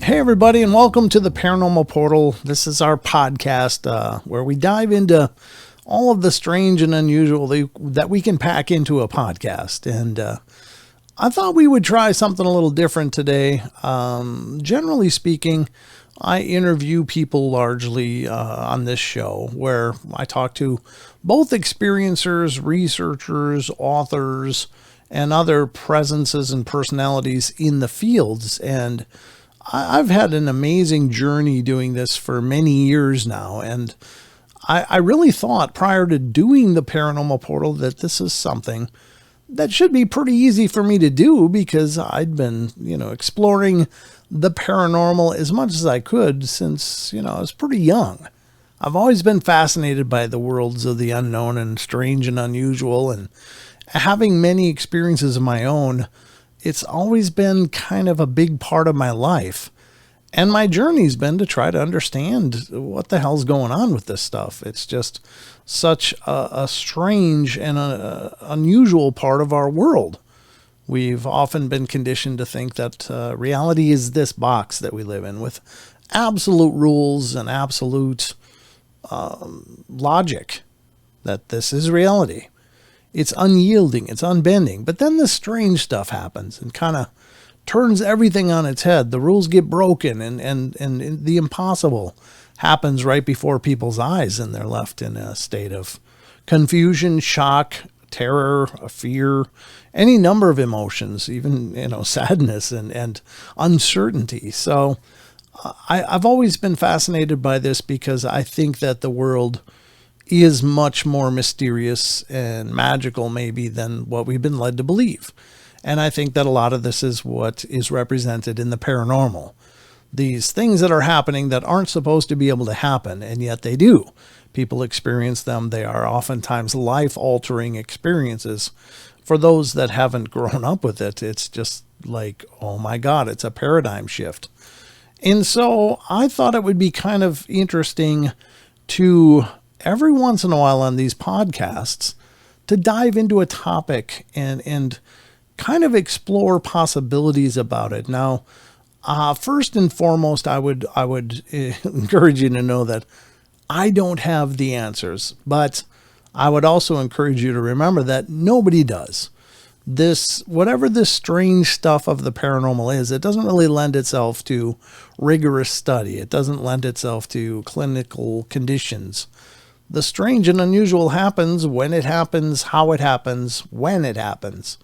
Hey everybody, and welcome to the Paranormal Portal. This is our podcast where we dive into all of the strange and unusual that we can pack into a podcast. And I thought we would try something a little different today. Generally speaking, I interview people largely on this show where I talk to both experiencers, researchers, authors, and other presences and personalities in the fields. And I've had an amazing journey doing this for many years now, and I really thought prior to doing the Paranormal Portal that this is something that should be pretty easy for me to do because I'd been, exploring the paranormal as much as I could since, I was pretty young. I've always been fascinated by the worlds of the unknown and strange and unusual, and having many experiences of my own, it's always been kind of a big part of my life. And my journey's been to try to understand what the hell's going on with this stuff. It's just such a strange and unusual part of our world. We've often been conditioned to think that reality is this box that we live in with absolute rules and absolute logic, that this is reality. It's unyielding, it's unbending. But then this strange stuff happens and kind of turns everything on its head. The rules get broken and the impossible happens right before people's eyes, and they're left in a state of confusion, shock, terror, fear, any number of emotions, even, sadness and uncertainty. So I've always been fascinated by this because I think that the world is much more mysterious and magical maybe than what we've been led to believe. And I think that a lot of this is what is represented in the paranormal. These things that are happening that aren't supposed to be able to happen, and yet they do. People experience them. They are oftentimes life-altering experiences. For those that haven't grown up with it, it's just like, oh my God, it's a paradigm shift. And so I thought it would be kind of interesting to every once in a while on these podcasts to dive into a topic and kind of explore possibilities about it. Now, first and foremost, I would encourage you to know that I don't have the answers, but I would also encourage you to remember that nobody does. Whatever this strange stuff of the paranormal is, it doesn't really lend itself to rigorous study. It doesn't lend itself to clinical conditions. The strange and unusual happens when it happens, how it happens, when it happens.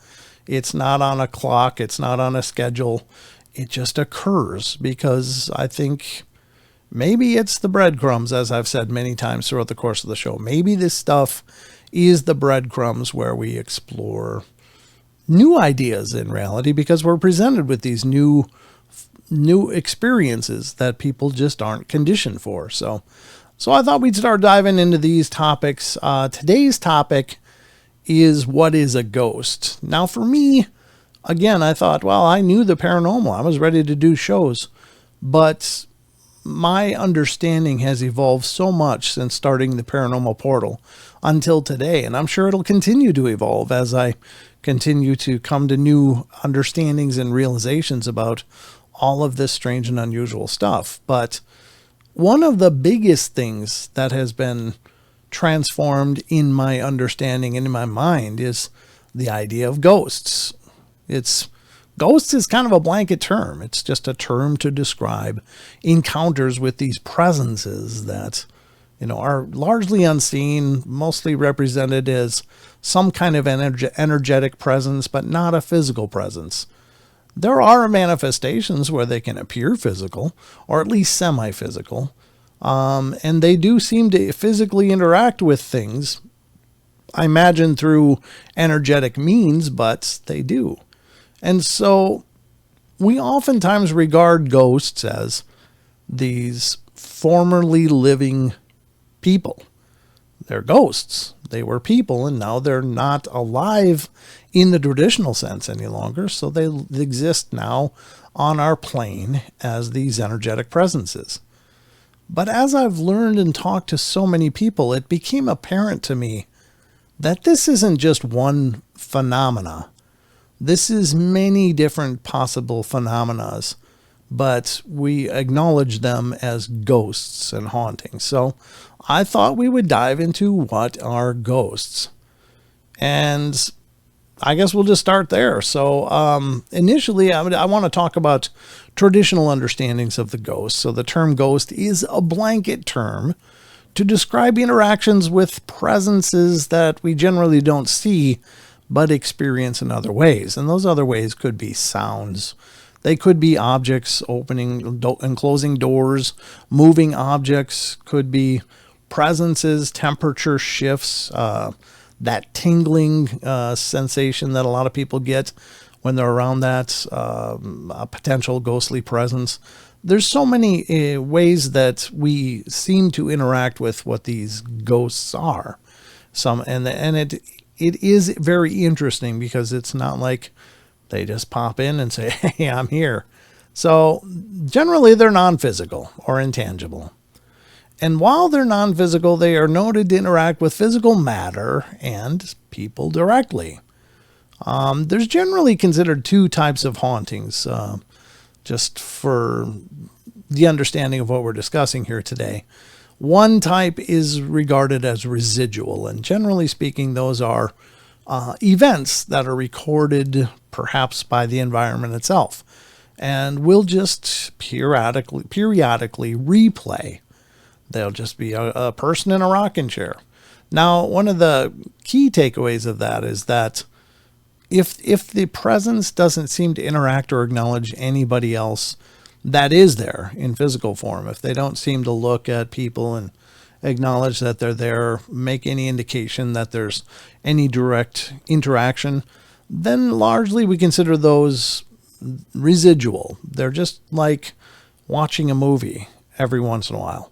It's not on a clock. It's not on a schedule. It just occurs because I think maybe it's the breadcrumbs, as I've said many times throughout the course of the show. Maybe this stuff is the breadcrumbs where we explore new ideas in reality because we're presented with these new experiences that people just aren't conditioned for. So I thought we'd start diving into these topics. Today's topic is, what is a ghost? Now, for me, again, I thought, well, I knew the paranormal. I was ready to do shows. But my understanding has evolved so much since starting the Paranormal Portal until today. And I'm sure it'll continue to evolve as I continue to come to new understandings and realizations about all of this strange and unusual stuff. But one of the biggest things that has been transformed in my understanding and in my mind is the idea of ghosts. Ghosts is kind of a blanket term. It's just a term to describe encounters with these presences that, are largely unseen, mostly represented as some kind of energetic presence, but not a physical presence. There are manifestations where they can appear physical, or at least semi-physical, and they do seem to physically interact with things, I imagine through energetic means, but they do. And so we oftentimes regard ghosts as these formerly living people. They're ghosts. They were people, and now they're not alive in the traditional sense any longer, so they exist now on our plane as these energetic presences. But as I've learned and talked to so many people, it became apparent to me that this isn't just one phenomena. This is many different possible phenomena but we acknowledge them as ghosts and hauntings. So I thought we would dive into what are ghosts. And I guess we'll just start there. So initially, I want to talk about traditional understandings of the ghost. So the term ghost is a blanket term to describe interactions with presences that we generally don't see but experience in other ways. And those other ways could be sounds. They could be objects opening and closing doors, moving objects, could be presences, temperature shifts, that tingling sensation that a lot of people get when they're around that a potential ghostly presence. There's so many ways that we seem to interact with what these ghosts are. It is very interesting because it's not like they just pop in and say, "Hey, I'm here." So generally they're non-physical or intangible. And while they're non-physical, they are noted to interact with physical matter and people directly. There's generally considered two types of hauntings, just for the understanding of what we're discussing here today. One type is regarded as residual, and generally speaking, those are events that are recorded perhaps by the environment itself, and will just periodically replay. They'll just be a person in a rocking chair. Now, one of the key takeaways of that is that if the presence doesn't seem to interact or acknowledge anybody else that is there in physical form, if they don't seem to look at people and acknowledge that they're there, make any indication that there's any direct interaction, then largely we consider those residual. They're just like watching a movie every once in a while.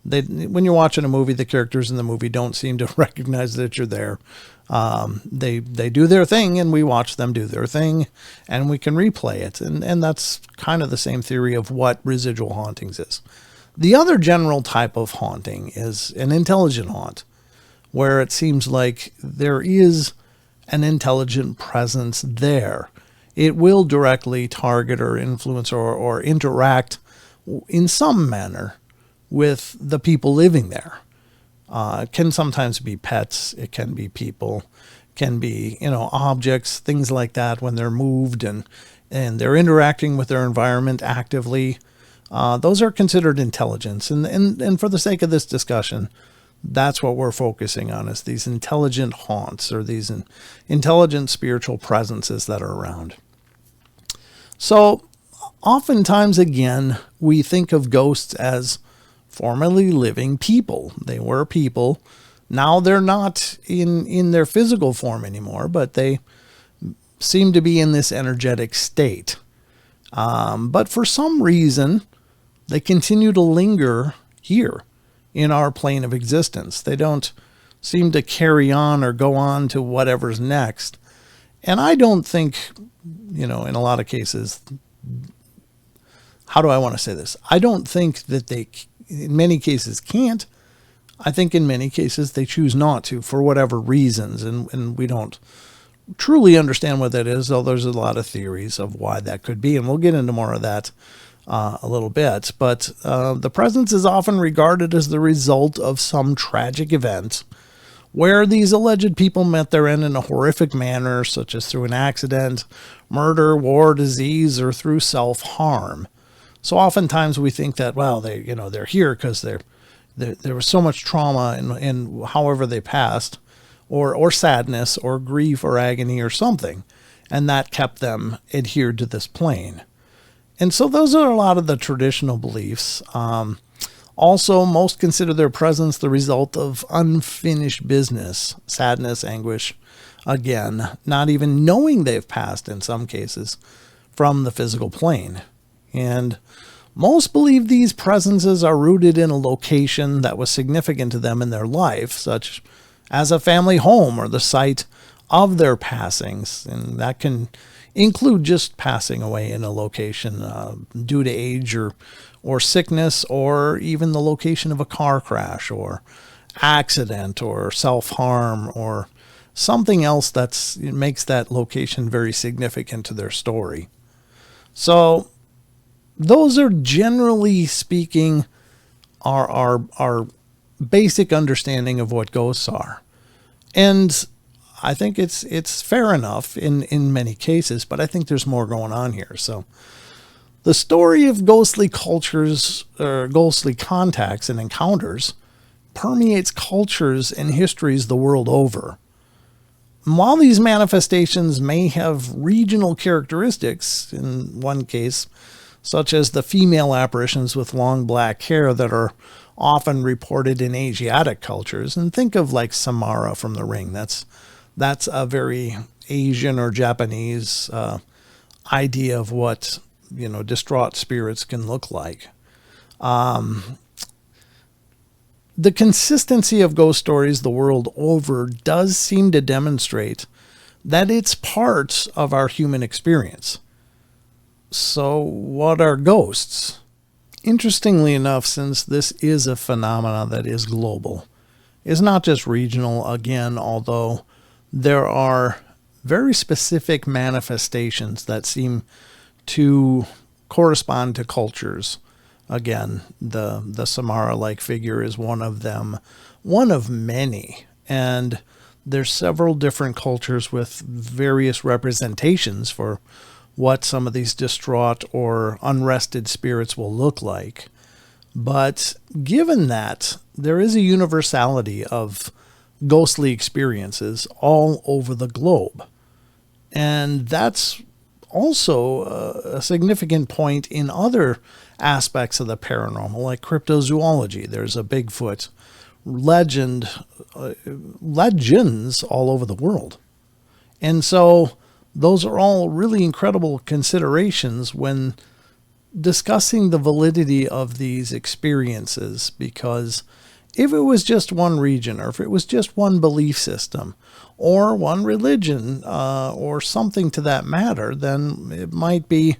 When you're watching a movie, the characters in the movie don't seem to recognize that you're there. They do their thing, and we watch them do their thing, and we can replay it. And that's kind of the same theory of what residual hauntings is. The other general type of haunting is an intelligent haunt, where it seems like there is an intelligent presence there. It will directly target or influence or interact in some manner with the people living there. It can sometimes be pets, it can be people, can be, objects, things like that when they're moved and they're interacting with their environment actively. Those are considered intelligence. And for the sake of this discussion, that's what we're focusing on, is these intelligent haunts or these intelligent spiritual presences that are around. So oftentimes, again, we think of ghosts as formerly living people. They were people. Now they're not in their physical form anymore, but they seem to be in this energetic state. But for some reason, they continue to linger here in our plane of existence. They don't seem to carry on or go on to whatever's next. And I don't think, in a lot of cases, how do I want to say this? I don't think that they, in many cases, can't. I think in many cases they choose not to for whatever reasons. And we don't truly understand what that is, though there's a lot of theories of why that could be. And we'll get into more of that a little bit. But the presence is often regarded as the result of some tragic event where these alleged people met their end in a horrific manner, such as through an accident, murder, war, disease, or through self-harm. So oftentimes we think that, well, they're here because there was so much trauma in however they passed, or sadness, or grief, or agony, or something, and that kept them adhered to this plane. And so those are a lot of the traditional beliefs. Also, most consider their presence the result of unfinished business, sadness, anguish, again, not even knowing they've passed in some cases from the physical plane. And most believe these presences are rooted in a location that was significant to them in their life, such as a family home or the site of their passings. And that can include just passing away in a location due to age or sickness, or even the location of a car crash or accident or self-harm or something else that makes that location very significant to their story. So those are, generally speaking, our basic understanding of what ghosts are. And I think it's fair enough in many cases, but I think there's more going on here. So the story of ghostly cultures, or ghostly contacts and encounters, permeates cultures and histories the world over. And while these manifestations may have regional characteristics, in one case, such as the female apparitions with long black hair that are often reported in Asiatic cultures, and think of like Samara from The Ring. That's a very Asian or Japanese idea of what, distraught spirits can look like. The consistency of ghost stories the world over does seem to demonstrate that it's part of our human experience. So what are ghosts? Interestingly enough, since this is a phenomenon that is global, it's not just regional, again, although there are very specific manifestations that seem to correspond to cultures. Again, the Samara-like figure is one of them, one of many. And there's several different cultures with various representations for what some of these distraught or unrested spirits will look like. But given that there is a universality of ghostly experiences all over the globe, and that's also a significant point in other aspects of the paranormal, like cryptozoology. There's a Bigfoot legends all over the world. And so those are all really incredible considerations when discussing the validity of these experiences, because if it was just one region, or if it was just one belief system, or one religion, or something to that matter, then it might be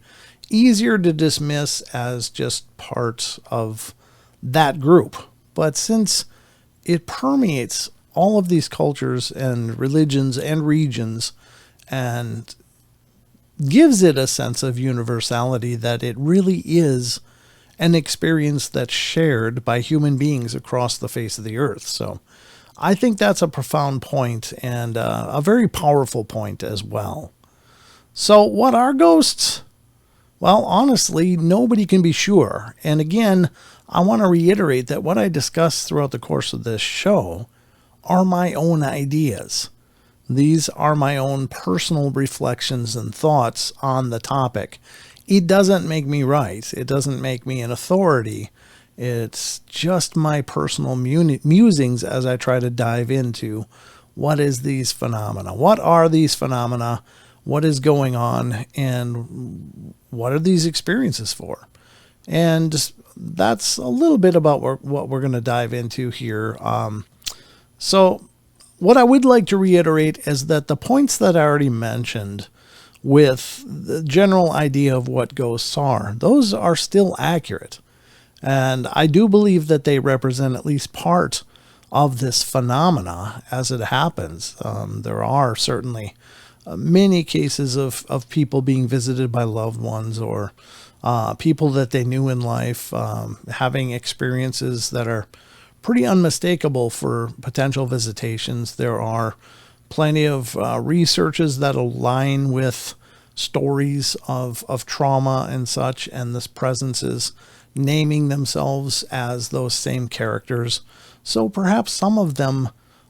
easier to dismiss as just part of that group. But since it permeates all of these cultures and religions and regions, and gives it a sense of universality, that it really is an experience that's shared by human beings across the face of the earth. So I think that's a profound point, and a very powerful point as well. So what are ghosts? Well, honestly, nobody can be sure. And again, I want to reiterate that what I discuss throughout the course of this show are my own ideas. These are my own personal reflections and thoughts on the topic. It doesn't make me right. It doesn't make me an authority. It's just my personal musings as I try to dive into what is these phenomena. What are these phenomena? What is going on? And what are these experiences for? And that's a little bit about what we're going to dive into here. So what I would like to reiterate is that the points that I already mentioned with the general idea of what ghosts are, those are still accurate. And I do believe that they represent at least part of this phenomena as it happens. There are certainly many cases of people being visited by loved ones, or people that they knew in life, having experiences that are pretty unmistakable for potential visitations. There are plenty of researches that align with stories of trauma and such, and this presence is naming themselves as those same characters. So perhaps some of them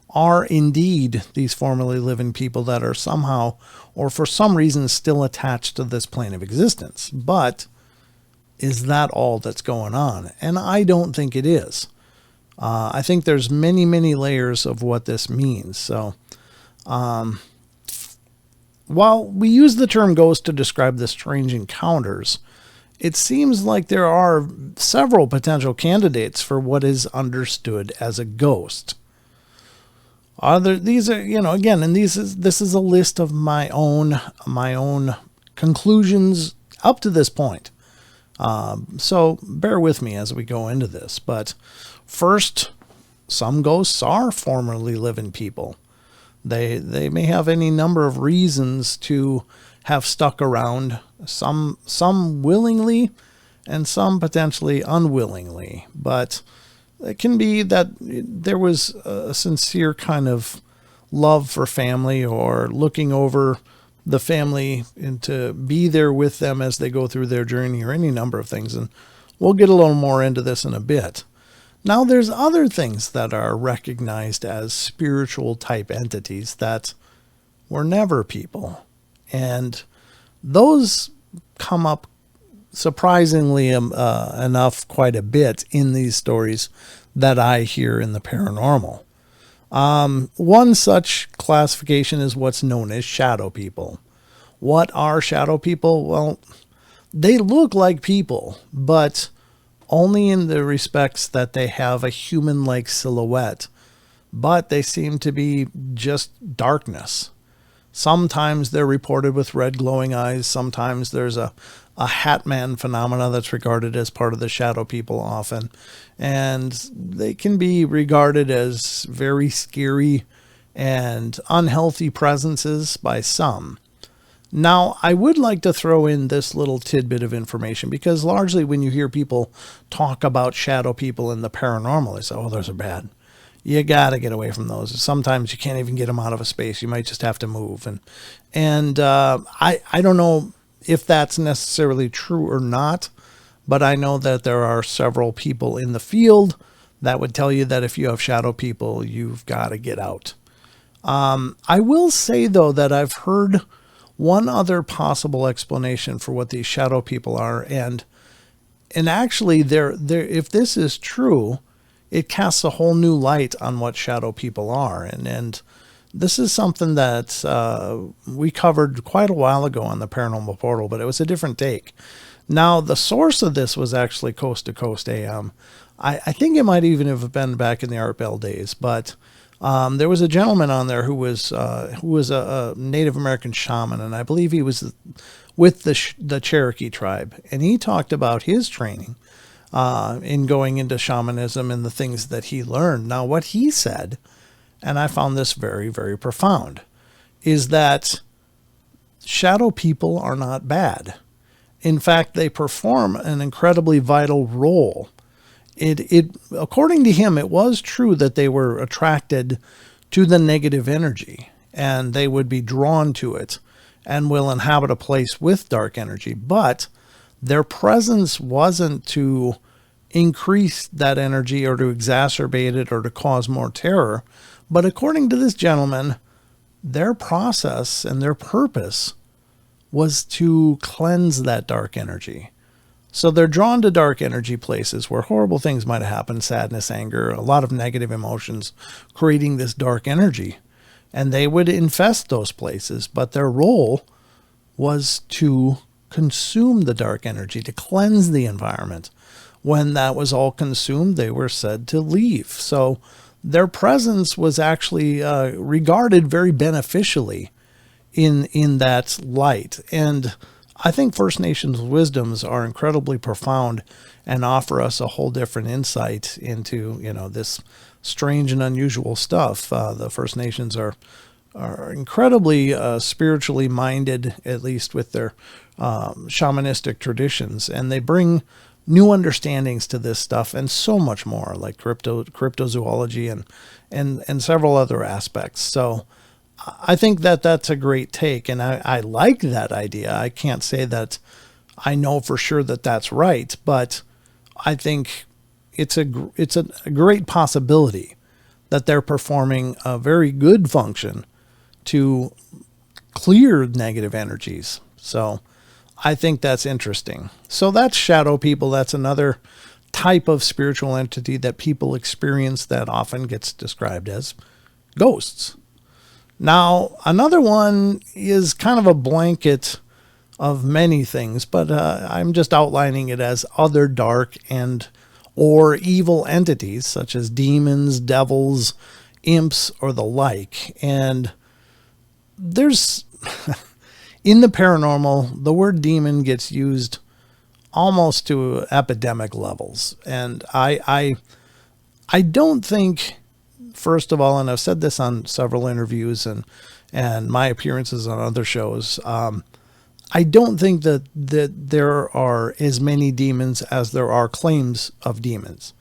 are indeed these formerly living people that are somehow, or for some reason, still attached to this plane of existence. But is that all that's going on? And I don't think it is. I think there's many, many layers of what this means. So while we use the term ghost to describe the strange encounters, it seems like there are several potential candidates for what is understood as a ghost. These are, again, and this is a list of my own conclusions up to this point. So bear with me as we go into this. But first, some ghosts are formerly living people. They may have any number of reasons to have stuck around. Some willingly, and some potentially unwillingly. But it can be that there was a sincere kind of love for family, or looking over the family and to be there with them as they go through their journey, or any number of things. And we'll get a little more into this in a bit. Now, there's other things that are recognized as spiritual type entities that were never people. And those come up surprisingly enough quite a bit in these stories that I hear in the paranormal. One such classification is what's known as shadow people. What are shadow people? Well, they look like people, but only in the respects that they have a human-like silhouette, but they seem to be just darkness. Sometimes they're reported with red glowing eyes. Sometimes there's a hat man phenomena that's regarded as part of the shadow people often. And they can be regarded as very scary and unhealthy presences by some. Now, I would like to throw in this little tidbit of information, because largely when you hear people talk about shadow people in the paranormal, they say, oh, those are bad. You got to get away from those. Sometimes you can't even get them out of a space. You might just have to move. And I don't know if that's necessarily true or not, but I know that there are several people in the field that would tell you that if you have shadow people, you've got to get out. I will say, though, that I've heard one other possible explanation for what these shadow people are. And actually, if this is true, it casts a whole new light on what shadow people are. And this is something that we covered quite a while ago on the Paranormal Portal, but it was a different take. Now, the source of this was actually Coast to Coast AM. I think it might even have been back in the Art Bell days, but there was a gentleman on there who was a Native American shaman, and I believe he was with the Cherokee tribe. And he talked about his training in going into shamanism and the things that he learned. Now, what he said, and I found this very, very profound, is that shadow people are not bad. In fact, they perform an incredibly vital role. According to him, it was true that they were attracted to the negative energy, and they would be drawn to it and will inhabit a place with dark energy. But their presence wasn't to increase that energy or to exacerbate it or to cause more terror. But according to this gentleman, their process and their purpose was to cleanse that dark energy. So they're drawn to dark energy places where horrible things might have happened, sadness, anger, a lot of negative emotions, creating this dark energy. And they would infest those places, but their role was to consume the dark energy, to cleanse the environment. When that was all consumed, they were said to leave. So their presence was actually regarded very beneficially in that light. And I think First Nations wisdoms are incredibly profound and offer us a whole different insight into, this strange and unusual stuff. The First Nations are incredibly spiritually minded, at least with their shamanistic traditions, and they bring new understandings to this stuff and so much more, like cryptozoology and several other aspects. So I think that that's a great take, and I like that idea. I can't say that I know for sure that that's right, but I think it's a great possibility that they're performing a very good function to clear negative energies. So I think that's interesting. So that's shadow people. That's another type of spiritual entity that people experience that often gets described as ghosts. Now, another one is kind of a blanket of many things, but I'm just outlining it as other dark and or evil entities such as demons, devils, imps, or the like. And there's in the paranormal, the word demon gets used almost to epidemic levels. And I don't think, first of all, and I've said this on several interviews and my appearances on other shows, I don't think that there are as many demons as there are claims of demons.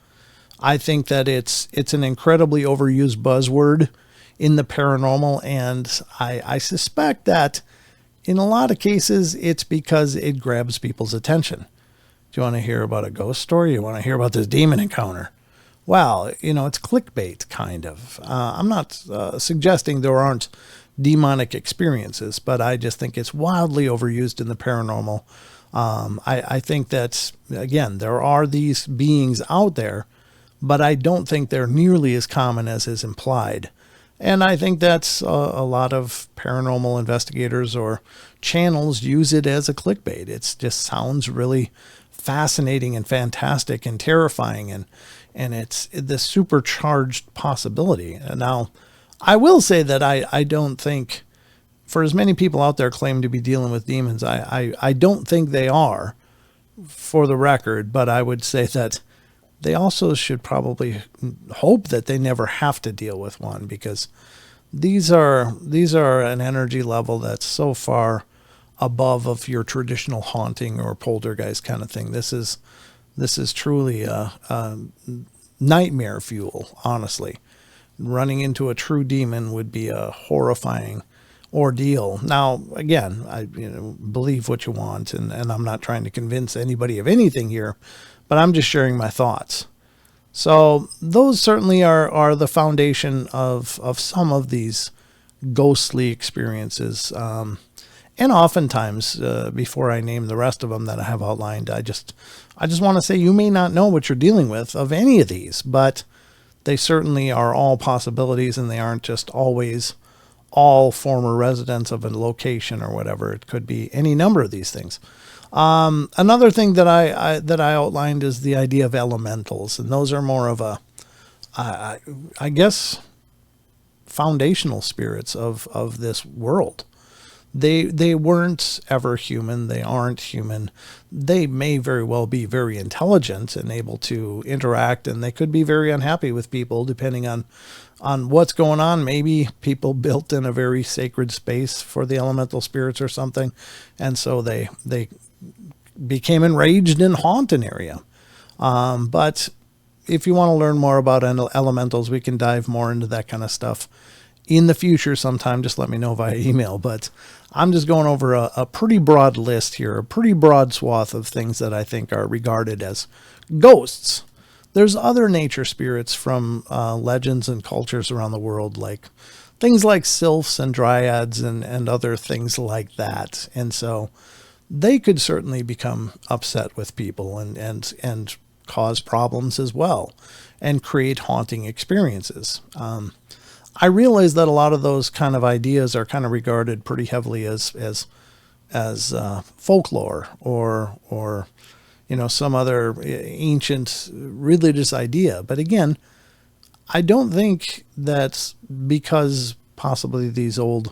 I think that it's an incredibly overused buzzword in the paranormal, and I suspect that in a lot of cases it's because it grabs people's attention. Do you want to hear about a ghost story? You want to hear about this demon encounter? Well, it's clickbait, kind of. I'm not suggesting there aren't demonic experiences, but I just think it's wildly overused in the paranormal. I think that, again, there are these beings out there, but I don't think they're nearly as common as is implied. And I think that's a lot of paranormal investigators or channels use it as a clickbait. It just sounds really fascinating and fantastic and terrifying, and it's this supercharged possibility. Now, I will say that I don't think, for as many people out there claim to be dealing with demons, I don't think they are, for the record, but I would say that they also should probably hope that they never have to deal with one, because these are an energy level that's so far above of your traditional haunting or poltergeist kind of thing. This is truly a nightmare fuel, honestly. Running into a true demon would be a horrifying ordeal. Now, again, I believe what you want, and I'm not trying to convince anybody of anything here, but I'm just sharing my thoughts. So those certainly are the foundation of some of these ghostly experiences. And oftentimes, before I name the rest of them that I have outlined, I just want to say you may not know what you're dealing with of any of these, but they certainly are all possibilities, and they aren't just always all former residents of a location or whatever. It could be any number of these things. Another thing that I outlined is the idea of elementals, and those are more of a, I guess, foundational spirits of this world. They weren't ever human. They aren't human. They may very well be very intelligent and able to interact, and they could be very unhappy with people depending on what's going on. Maybe people built in a very sacred space for the elemental spirits or something, and so they became enraged and haunt an area. But if you want to learn more about elementals, we can dive more into that kind of stuff in the future sometime. Just let me know via email. But I'm just going over a pretty broad list here, a pretty broad swath of things that I think are regarded as ghosts. There's other nature spirits from legends and cultures around the world, like things like sylphs and dryads and other things like that. And so they could certainly become upset with people and cause problems as well, and create haunting experiences. I realize that a lot of those kind of ideas are kind of regarded pretty heavily as folklore or some other ancient religious idea. But again, I don't think that's because possibly these old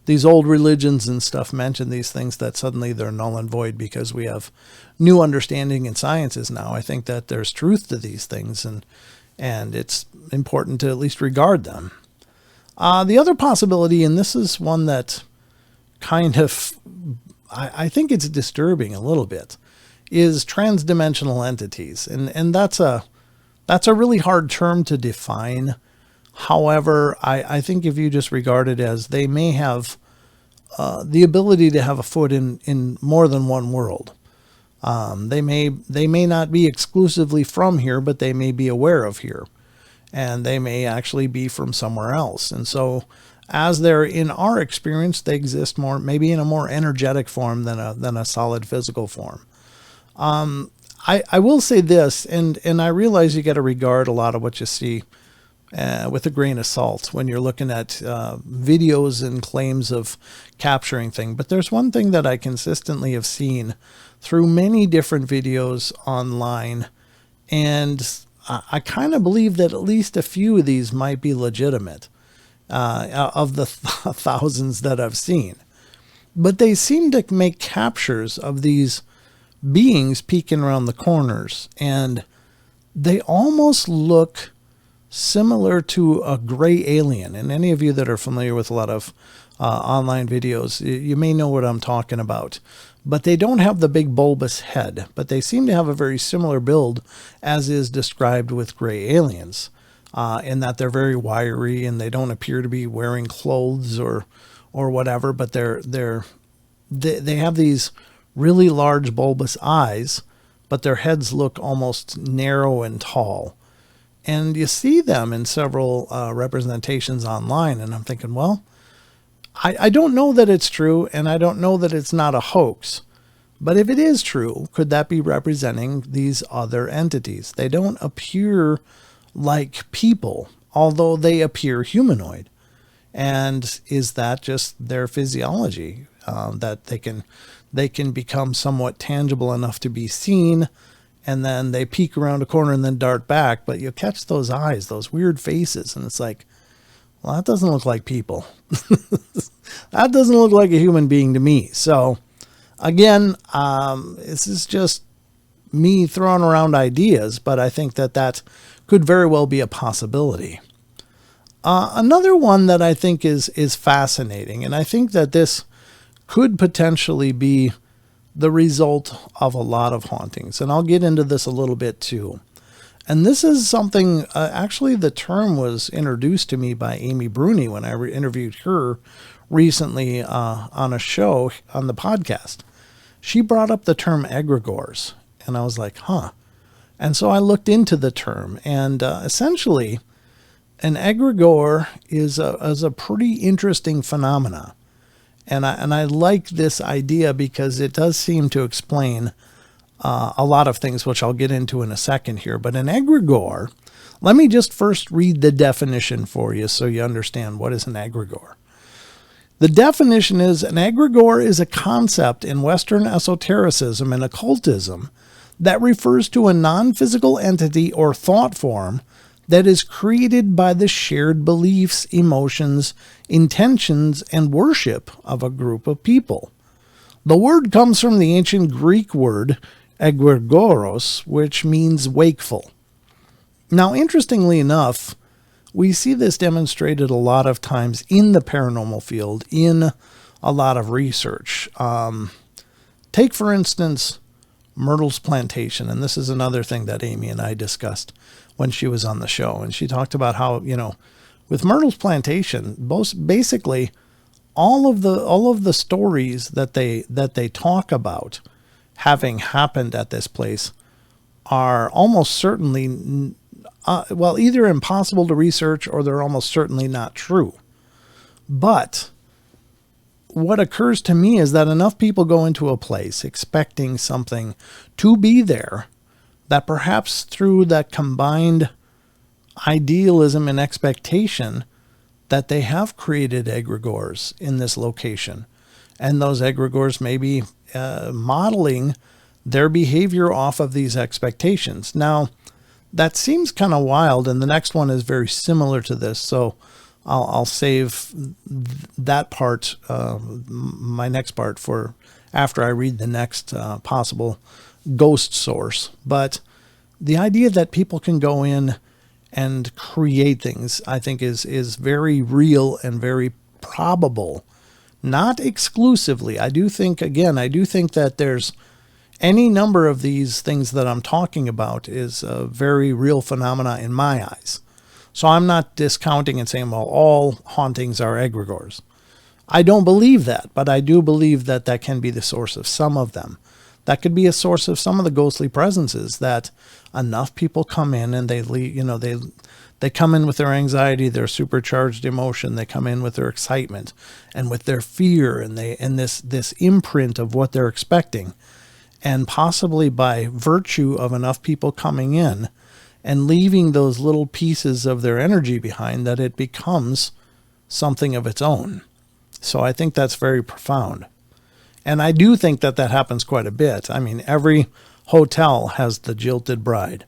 religions and stuff mention these things that suddenly they're null and void because we have new understanding in sciences now. I think that there's truth to these things, and it's important to at least regard them. The other possibility, and this is one that kind of, I think it's disturbing a little bit, is transdimensional entities. And that's a really hard term to define. However, I think if you just regard it as they may have the ability to have a foot in more than one world. They may not be exclusively from here, but they may be aware of here. And they may actually be from somewhere else. And so as they're in our experience, they exist more, maybe in a more energetic form than a solid physical form. I will say this, and I realize you got to regard a lot of what you see with a grain of salt when you're looking at videos and claims of capturing things. But there's one thing that I consistently have seen through many different videos online, and I kind of believe that at least a few of these might be legitimate of the thousands that I've seen. But they seem to make captures of these beings peeking around the corners, and they almost look similar to a gray alien. And any of you that are familiar with a lot of online videos, you may know what I'm talking about. But they don't have the big bulbous head, but they seem to have a very similar build as is described with gray aliens, in that they're very wiry and they don't appear to be wearing clothes or whatever, but they have these really large bulbous eyes, but their heads look almost narrow and tall. And you see them in several representations online, and I'm thinking, well, I don't know that it's true, and I don't know that it's not a hoax. But if it is true, could that be representing these other entities? They don't appear like people, although they appear humanoid. And is that just their physiology, that they can become somewhat tangible enough to be seen, and then they peek around a corner and then dart back? But you catch those eyes, those weird faces, and it's like, well, that doesn't look like people. That doesn't look like a human being to me. So again, this is just me throwing around ideas, but I think that could very well be a possibility. Another one that I think is fascinating, and I think that this could potentially be the result of a lot of hauntings, and I'll get into this a little bit too. And this is something, actually the term was introduced to me by Amy Bruni when I interviewed her recently on a show on the podcast. She brought up the term egregores, and I was like, huh. And so I looked into the term, and essentially an egregore is a pretty interesting phenomena. And I like this idea because it does seem to explain a lot of things, which I'll get into in a second here. But an egregore, let me just first read the definition for you so you understand what is an egregore. The definition is, an egregore is a concept in Western esotericism and occultism that refers to a non-physical entity or thought form that is created by the shared beliefs, emotions, intentions, and worship of a group of people. The word comes from the ancient Greek word egregoros, which means wakeful. Now, interestingly enough, we see this demonstrated a lot of times in the paranormal field, in a lot of research. Take, for instance, Myrtle's Plantation, and this is another thing that Amy and I discussed when she was on the show, and she talked about how, with Myrtle's Plantation, basically all of the stories that they talk about having happened at this place are almost certainly either impossible to research or they're almost certainly not true. But what occurs to me is that enough people go into a place expecting something to be there, that perhaps through that combined idealism and expectation, that they have created egregores in this location. And those egregores may be modeling their behavior off of these expectations. Now, that seems kind of wild, and the next one is very similar to this, so I'll save that part, my next part, for after I read the next possible ghost source. But the idea that people can go in and create things, I think is very real and very probable. Not exclusively. I do think that there's any number of these things that I'm talking about is a very real phenomena in my eyes. So I'm not discounting and saying, well, all hauntings are egregores. I don't believe that, but I do believe that that can be the source of some of them. That could be a source of some of the ghostly presences, that enough people come in and they come in with their anxiety, their supercharged emotion. They come in with their excitement and with their fear and this imprint of what they're expecting. And possibly by virtue of enough people coming in and leaving those little pieces of their energy behind, that it becomes something of its own. So I think that's very profound. And I do think that happens quite a bit. I mean, every hotel has the jilted bride,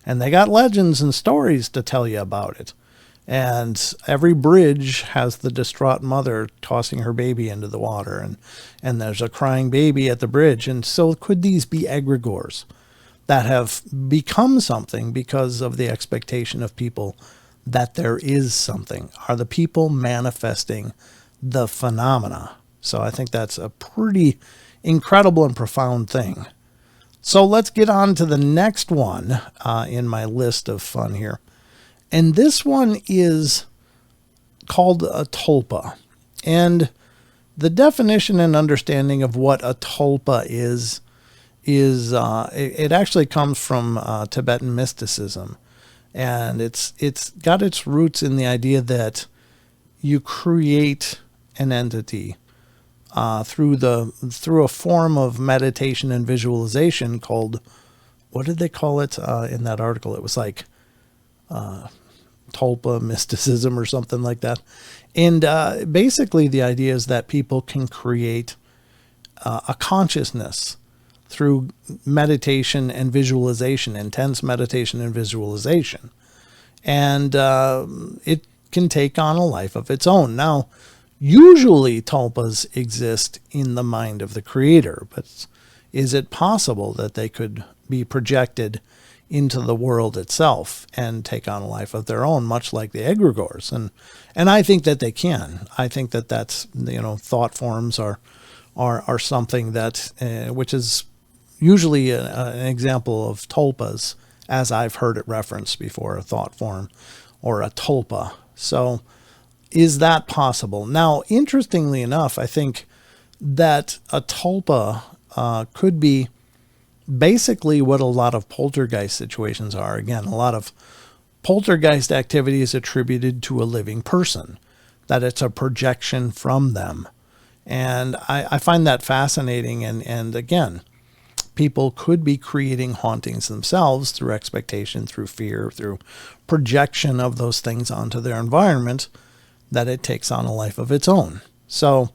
and they got legends and stories to tell you about it. And every bridge has the distraught mother tossing her baby into the water, and there's a crying baby at the bridge. And so could these be egregores that have become something because of the expectation of people that there is something? Are the people manifesting the phenomena. So I think that's a pretty incredible and profound thing. So let's get on to the next one in my list of fun here. And this one is called a tulpa. And the definition and understanding of what a tulpa is it actually comes from Tibetan mysticism. And it's got its roots in the idea that you create an entity through a form of meditation and visualization called, what did they call it in that article? It was like tulpa mysticism or something like that. And basically the idea is that people can create a consciousness through meditation and visualization, intense meditation and visualization. And it can take on a life of its own. Now, usually tulpas exist in the mind of the creator, but is it possible that they could be projected into the world itself and take on a life of their own, much like the egregores? And I think that they can. I think that that's, thought forms are something that, which is usually an example of tulpas, as I've heard it referenced before, a thought form or a tulpa. So is that possible? Now, interestingly enough, I think that a tulpa could be basically what a lot of poltergeist situations are. Again, a lot of poltergeist activity is attributed to a living person, that it's a projection from them. And I find that fascinating. And again, people could be creating hauntings themselves through expectation, through fear, through projection of those things onto their environment, that it takes on a life of its own. So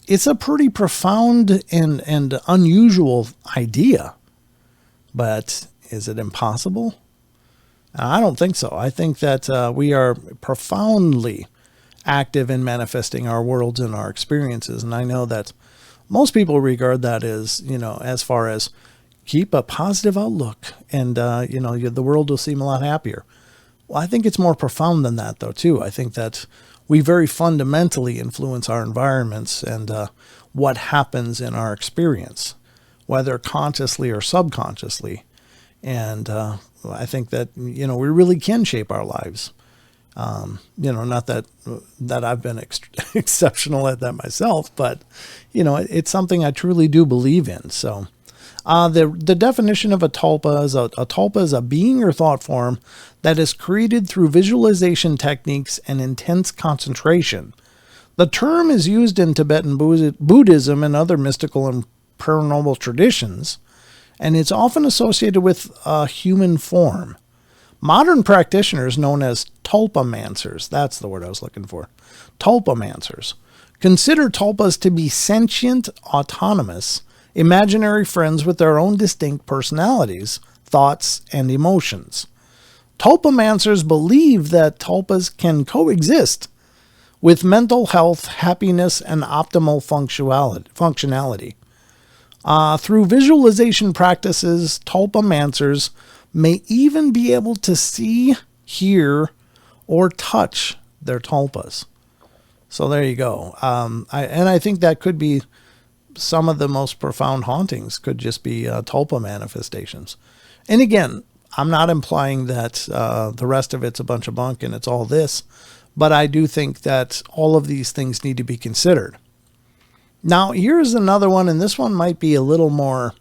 it's a pretty profound and unusual idea. But is it impossible? I don't think so. I think that we are profoundly active in manifesting our worlds and our experiences. And I know that most people regard that as, as far as keep a positive outlook and, the world will seem a lot happier. Well, I think it's more profound than that, though, too. I think that we very fundamentally influence our environments and what happens in our experience, whether consciously or subconsciously. And I think that, we really can shape our lives. Not that I've been exceptional at that myself, but, it's something I truly do believe in. So the definition of a tulpa is a being or thought form that is created through visualization techniques and intense concentration. The term is used in Tibetan Buddhism and other mystical and paranormal traditions, and it's often associated with a human form. Modern practitioners known as tulpamancers, that's the word I was looking for, tulpamancers, consider tulpas to be sentient, autonomous, imaginary friends with their own distinct personalities, thoughts, and emotions. Tulpamancers believe that tulpas can coexist with mental health, happiness, and optimal functionality. Through visualization practices, tulpamancers may even be able to see, hear, or touch their tulpas. So there you go. I think that could be some of the most profound hauntings, could just be tulpa manifestations. And again, I'm not implying that the rest of it's a bunch of bunk and it's all this, but I do think that all of these things need to be considered. Now, here's another one, and this one might be a little more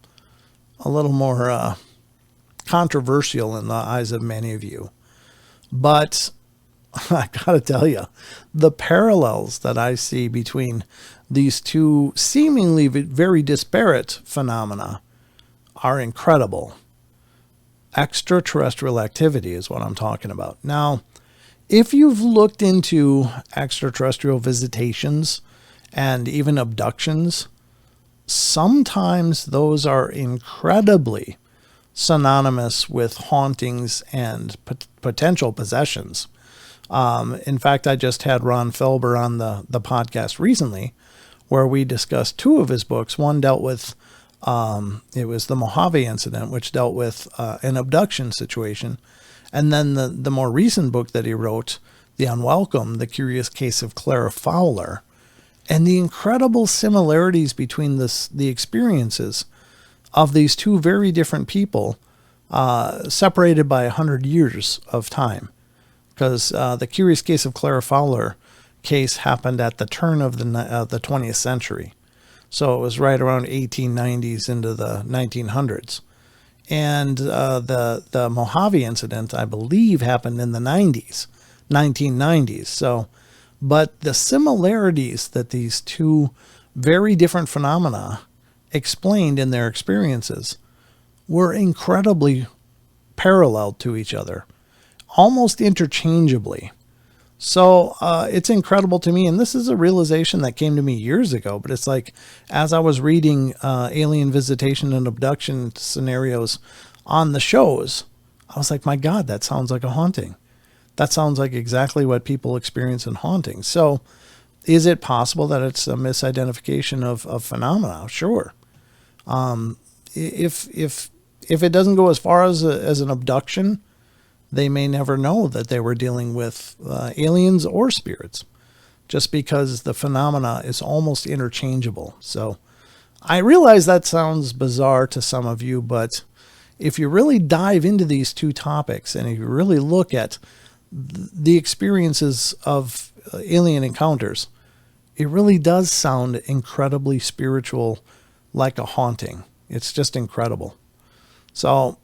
controversial in the eyes of many of you. But I gotta tell you, the parallels that I see between these two seemingly very disparate phenomena are incredible. Extraterrestrial activity is what I'm talking about. Now, if you've looked into extraterrestrial visitations and even abductions, sometimes those are incredibly synonymous with hauntings and potential possessions. In fact, I just had Ron Felber on the podcast recently, where we discussed two of his books. One dealt with, it was the Mojave incident, which dealt with an abduction situation. And then the more recent book that he wrote, The Unwelcome, The Curious Case of Clara Fowler. And the incredible similarities between the experiences of these two very different people, separated by 100 years of time. Because the Curious Case of Clara Fowler case happened at the turn of the 20th century. So it was right around 1890s into the 1900s. And the Mojave incident, I believe, happened in the 1990s. So, but the similarities that these two very different phenomena explained in their experiences were incredibly parallel to each other, almost interchangeably. So it's incredible to me, and this is a realization that came to me years ago, but it's like, as I was reading alien visitation and abduction scenarios on the shows, I was like, my God, that sounds like a haunting. That sounds like exactly what people experience in hauntings. So is it possible that it's a misidentification of phenomena? Sure. If it doesn't go as far as an abduction, they may never know that they were dealing with aliens or spirits, just because the phenomena is almost interchangeable. So I realize that sounds bizarre to some of you, but if you really dive into these two topics, and if you really look at the experiences of alien encounters, it really does sound incredibly spiritual, like a haunting. It's just incredible. So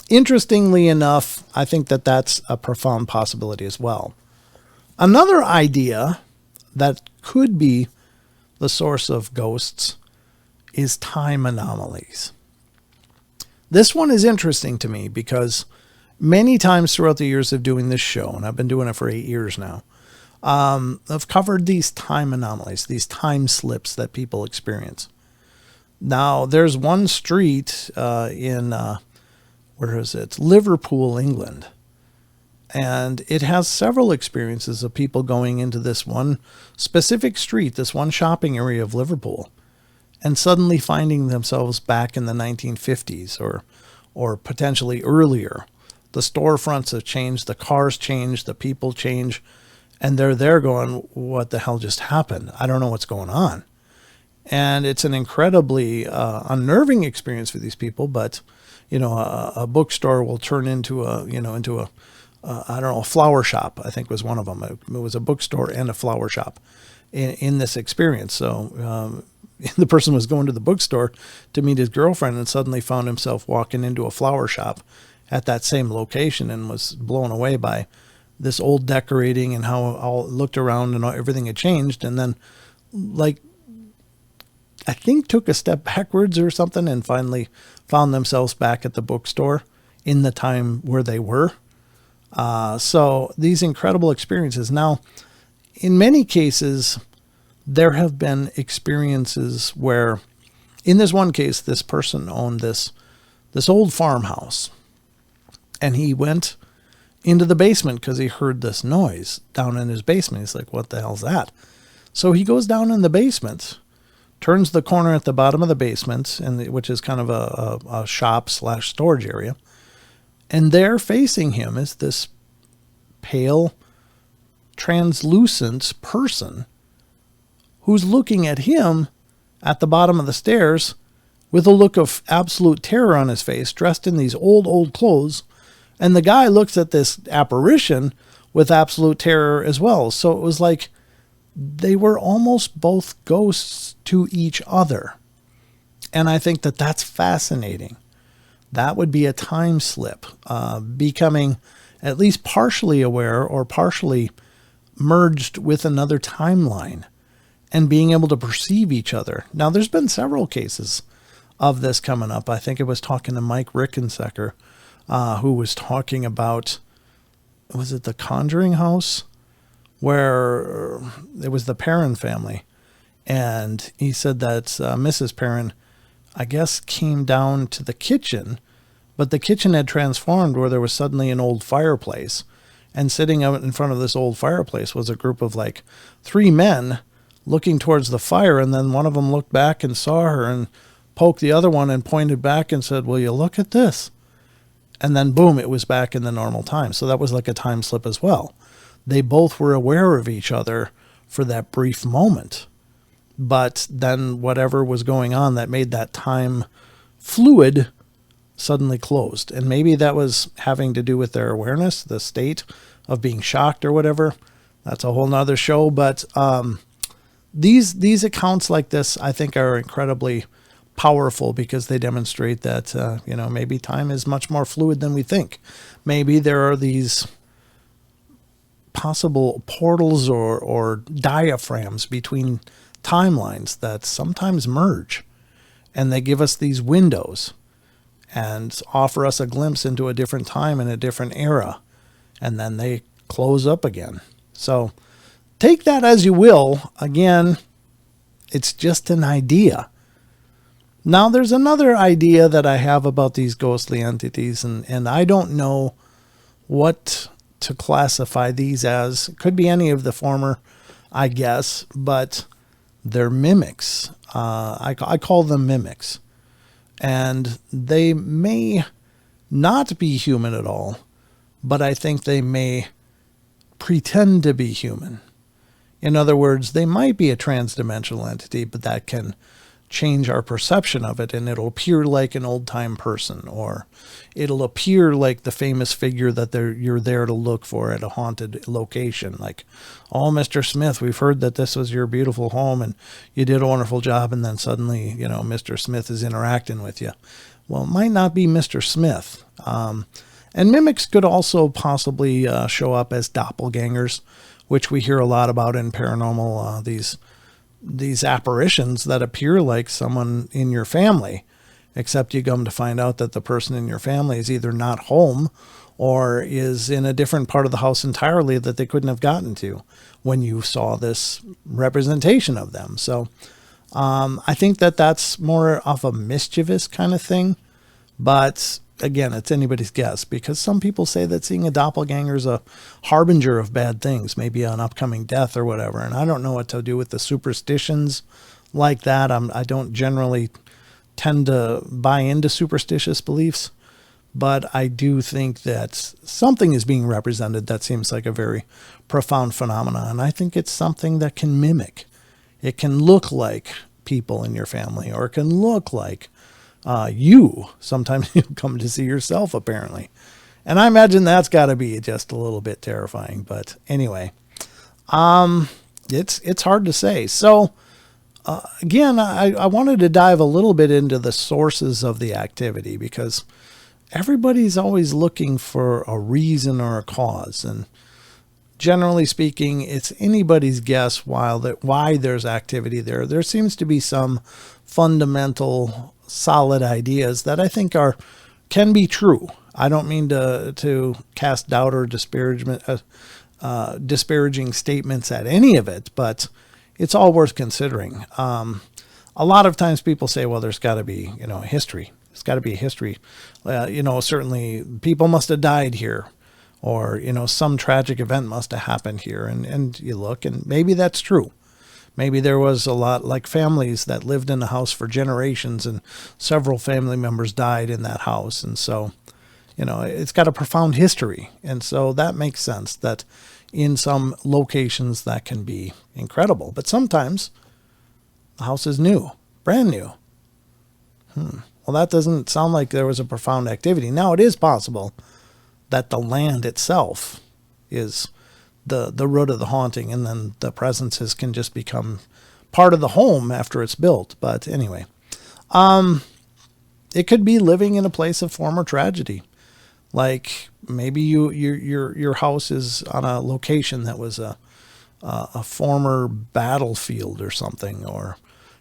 interestingly enough, I think that that's a profound possibility as well. Another idea that could be the source of ghosts is time anomalies. This one is interesting to me because many times throughout the years of doing this show, and I've been doing it for 8 years now, I've covered these time anomalies, these time slips that people experience. Now, there's one street in where is it? Liverpool, England. And it has several experiences of people going into this one specific street, this one shopping area of Liverpool, and suddenly finding themselves back in the 1950s or potentially earlier. The storefronts have changed, the cars change, the people change, and they're there going, what the hell just happened? I don't know what's going on. And it's an incredibly unnerving experience for these people, but a bookstore will turn into a flower shop, I think was one of them. It was a bookstore and a flower shop in this experience. So the person was going to the bookstore to meet his girlfriend and suddenly found himself walking into a flower shop at that same location and was blown away by this old decorating and how all looked around and everything had changed. And then, I think took a step backwards or something and finally found themselves back at the bookstore in the time where they were. So these incredible experiences. Now, in many cases, there have been experiences where, in this one case, this person owned this old farmhouse, and he went into the basement because he heard this noise down in his basement. He's like, what the hell's that? So he goes down in the basement, turns the corner at the bottom of the basement, which is kind of a shop/storage area. And there facing him is this pale, translucent person who's looking at him at the bottom of the stairs with a look of absolute terror on his face, dressed in these old clothes. And the guy looks at this apparition with absolute terror as well. So it was like they were almost both ghosts to each other. And I think that that's fascinating. That would be a time slip, becoming at least partially aware or partially merged with another timeline and being able to perceive each other. Now, there's been several cases of this coming up. I think I was talking to Mike Rickensecker, who was talking about, was it the Conjuring House? Where it was the Perrin family. And he said that Mrs. Perrin, I guess, came down to the kitchen, but the kitchen had transformed where there was suddenly an old fireplace. And sitting out in front of this old fireplace was a group of 3 men looking towards the fire. And then one of them looked back and saw her and poked the other one and pointed back and said, will you look at this? And then boom, it was back in the normal time. So that was like a time slip as well. They both were aware of each other for that brief moment. But then whatever was going on that made that time fluid suddenly closed. And maybe that was having to do with their awareness, the state of being shocked or whatever. That's a whole nother show. But these accounts like this, I think, are incredibly powerful because they demonstrate that, maybe time is much more fluid than we think. Maybe there are these possible portals or diaphragms between timelines that sometimes merge, and they give us these windows and offer us a glimpse into a different time and a different era, and then they close up again. So take that as you will. Again, it's just an idea. Now, there's another idea that I have about these ghostly entities, and I don't know what to classify these as. It could be any of the former, I guess, but they're mimics. I call them mimics. And they may not be human at all, but I think they may pretend to be human. In other words, they might be a transdimensional entity, but that can change our perception of it, and it'll appear like an old-time person, or it'll appear like the famous figure that you're there to look for at a haunted location. Like, oh, Mr. Smith, we've heard that this was your beautiful home and you did a wonderful job, and then suddenly, Mr. Smith is interacting with you. Well, it might not be Mr. Smith. And mimics could also possibly show up as doppelgangers, which we hear a lot about in paranormal, these apparitions that appear like someone in your family, except you come to find out that the person in your family is either not home or is in a different part of the house entirely that they couldn't have gotten to when you saw this representation of them. So I think that that's more of a mischievous kind of thing. But again, it's anybody's guess, because some people say that seeing a doppelganger is a harbinger of bad things, maybe an upcoming death or whatever. And I don't know what to do with the superstitions like that. I don't generally tend to buy into superstitious beliefs, but I do think that something is being represented that seems like a very profound phenomenon. And I think it's something that can mimic. It can look like people in your family, or it can look like you. Sometimes you'll come to see yourself, apparently. And I imagine that's got to be just a little bit terrifying. But anyway, it's hard to say. So again, I wanted to dive a little bit into the sources of the activity, because everybody's always looking for a reason or a cause. And generally speaking, it's anybody's guess why there's activity there. There seems to be some fundamental solid ideas that I think can be true. I don't mean to cast doubt or disparaging statements at any of it, but it's all worth considering. A lot of times people say, well, there's got to be, a history. There's got to be a history. Certainly people must have died here, or, some tragic event must have happened here. And you look, and maybe that's true. Maybe there was a lot, like families that lived in the house for generations, and several family members died in that house. And so, it's got a profound history. And so that makes sense that in some locations that can be incredible. But sometimes the house is new, brand new. Well, that doesn't sound like there was a profound activity. Now, it is possible that the land itself is the root of the haunting, and then the presences can just become part of the home after it's built. But anyway, it could be living in a place of former tragedy. Like maybe your house is on a location that was a former battlefield or something, or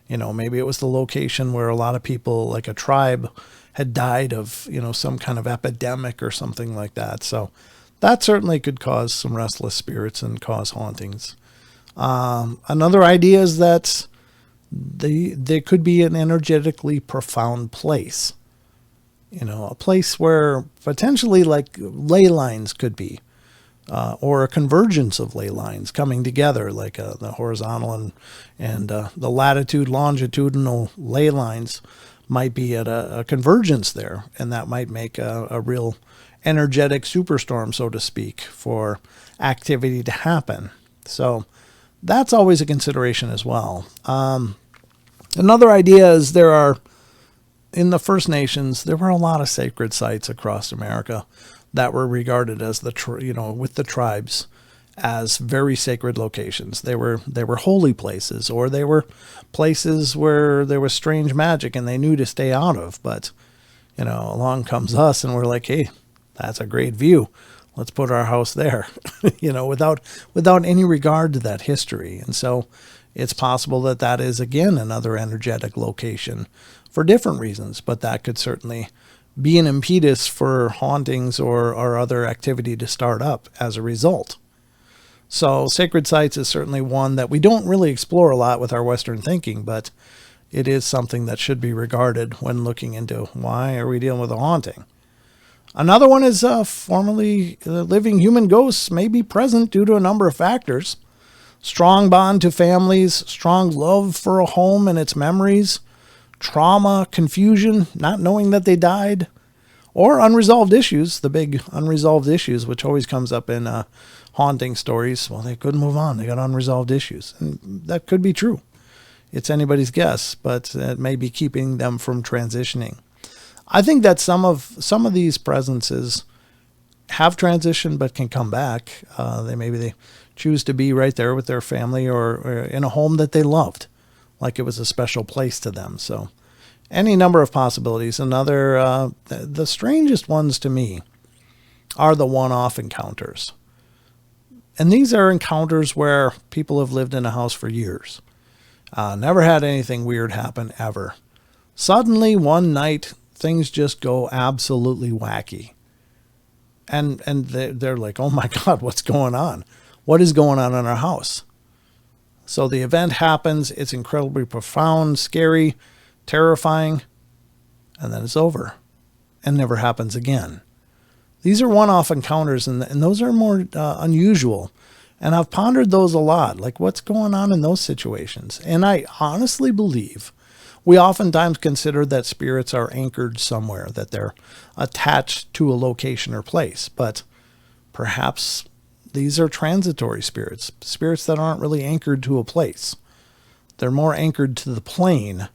maybe it was the location where a lot of people, like a tribe, had died of some kind of epidemic or something like that. So that certainly could cause some restless spirits and cause hauntings. Another idea is that they could be an energetically profound place. A place where potentially like ley lines could be, or a convergence of ley lines coming together, like the horizontal and the latitude, longitudinal ley lines might be at a convergence there, and that might make a real energetic superstorm, so to speak, for activity to happen. So that's always a consideration as well. Another idea is in the First Nations, there were a lot of sacred sites across America that were regarded as with the tribes as very sacred locations. They were holy places, or they were places where there was strange magic and they knew to stay out of. But, along comes us and we're like, hey, that's a great view. Let's put our house there, without any regard to that history. And so it's possible that is, again, another energetic location for different reasons, but that could certainly be an impetus for hauntings or other activity to start up as a result. So sacred sites is certainly one that we don't really explore a lot with our Western thinking, but it is something that should be regarded when looking into why are we dealing with a haunting. Another one is formerly living human ghosts may be present due to a number of factors. Strong bond to families, strong love for a home and its memories, trauma, confusion, not knowing that they died, or unresolved issues, the big unresolved issues, which always comes up in haunting stories. Well, they couldn't move on. They got unresolved issues. And that could be true. It's anybody's guess, but it may be keeping them from transitioning. I think that some of these presences have transitioned but can come back. They choose to be right there with their family or in a home that they loved, like it was a special place to them. So any number of possibilities. Another, the strangest ones to me are the one-off encounters. And these are encounters where people have lived in a house for years. Never had anything weird happen ever. Suddenly, one night, things just go absolutely wacky. And they're like, oh my God, what's going on? What is going on in our house? So the event happens. It's incredibly profound, scary, terrifying, and then it's over and never happens again. These are one-off encounters, and those are more unusual. And I've pondered those a lot, like what's going on in those situations. And I honestly believe we oftentimes consider that spirits are anchored somewhere, that they're attached to a location or place. But perhaps these are transitory spirits that aren't really anchored to a place. They're more anchored to the plane,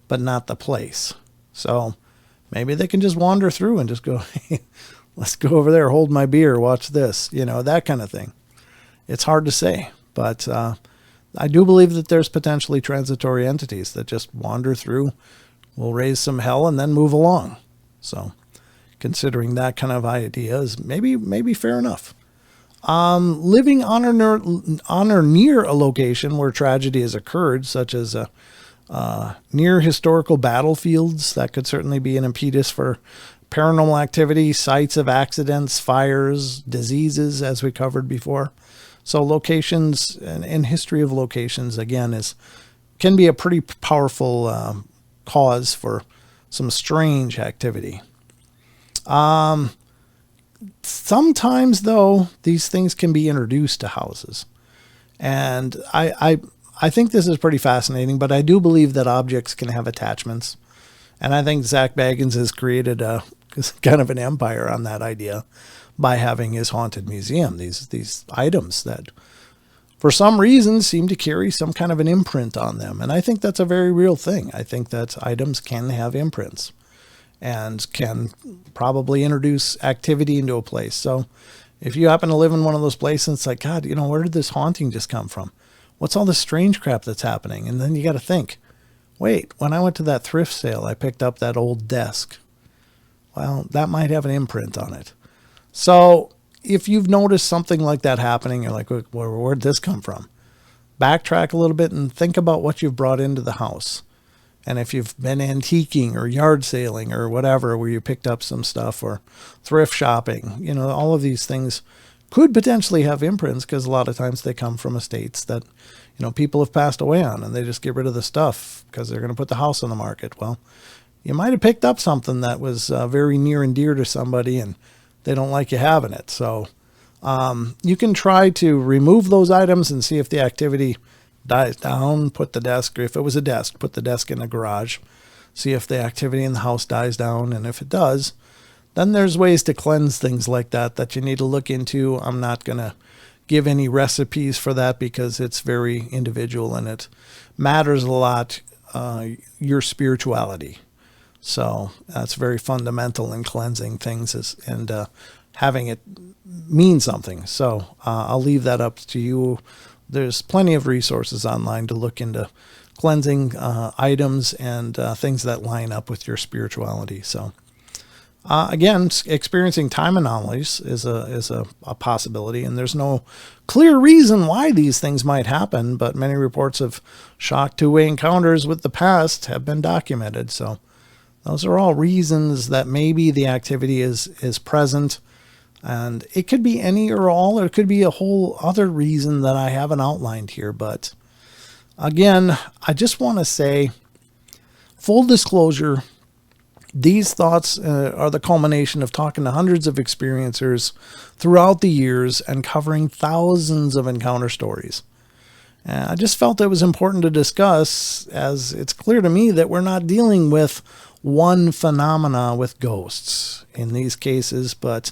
but not the place. So maybe they can just wander through and just go, hey, let's go over there, hold my beer, watch this, that kind of thing. It's hard to say, but I do believe that there's potentially transitory entities that just wander through, will raise some hell, and then move along. So considering that kind of idea is maybe fair enough. Living on or near a location where tragedy has occurred, such as near historical battlefields, that could certainly be an impetus for paranormal activity, sites of accidents, fires, diseases, as we covered before. So locations and history of locations, again, can be a pretty powerful cause for some strange activity. Sometimes, though, these things can be introduced to houses. And I think this is pretty fascinating, but I do believe that objects can have attachments. And I think Zach Baggins has created kind of an empire on that idea by having his haunted museum, these items that for some reason seem to carry some kind of an imprint on them. And I think that's a very real thing. I think that items can have imprints and can probably introduce activity into a place. So if you happen to live in one of those places, it's like, God, where did this haunting just come from? What's all this strange crap that's happening? And then you got to think, wait, when I went to that thrift sale, I picked up that old desk. Well, that might have an imprint on it. So if you've noticed something like that happening, you're like, where'd this come from? Backtrack a little bit and think about what you've brought into the house. And if you've been antiquing or yard sailing or whatever, where you picked up some stuff, or thrift shopping, all of these things could potentially have imprints, because a lot of times they come from estates that, people have passed away on, and they just get rid of the stuff because they're going to put the house on the market. Well, you might have picked up something that was very near and dear to somebody, and they don't like you having it. So you can try to remove those items and see if the activity dies down. Put the desk, or if it was a desk, put the desk in the garage. See if the activity in the house dies down. And if it does, then there's ways to cleanse things like that you need to look into. I'm not going to give any recipes for that because it's very individual and it matters a lot, your spirituality. So that's very fundamental in cleansing things and having it mean something. So I'll leave that up to you. There's plenty of resources online to look into cleansing items and things that line up with your spirituality. So again, experiencing time anomalies is a possibility, and there's no clear reason why these things might happen, but many reports of shock two-way encounters with the past have been documented. So those are all reasons that maybe the activity is present, and it could be any or all, or it could be a whole other reason that I haven't outlined here. But again, I just want to say, full disclosure, these thoughts are the culmination of talking to hundreds of experiencers throughout the years and covering thousands of encounter stories. And I just felt it was important to discuss, as it's clear to me that we're not dealing with one phenomena with ghosts in these cases, but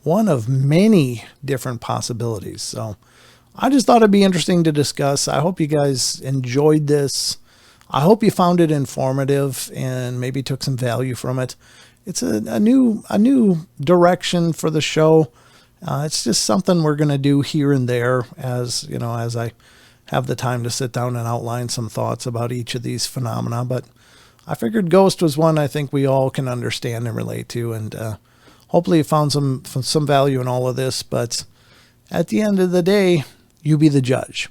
one of many different possibilities. So I just thought it'd be interesting to discuss. I hope you guys enjoyed this. I hope you found it informative and maybe took some value from it. It's a new direction for the show. It's just something we're going to do here and there as I have the time to sit down and outline some thoughts about each of these phenomena. But I figured ghost was one I think we all can understand and relate to, and hopefully you found some value in all of this. But at the end of the day, you be the judge.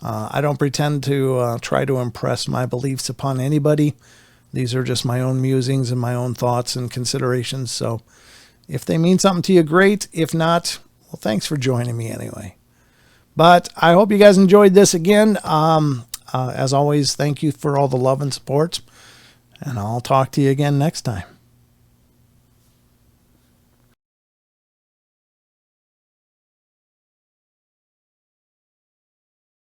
I don't pretend to try to impress my beliefs upon anybody. These are just my own musings and my own thoughts and considerations. So if they mean something to you, great. If not, well, thanks for joining me anyway. But I hope you guys enjoyed this again. As always, thank you for all the love and support. And I'll talk to you again next time.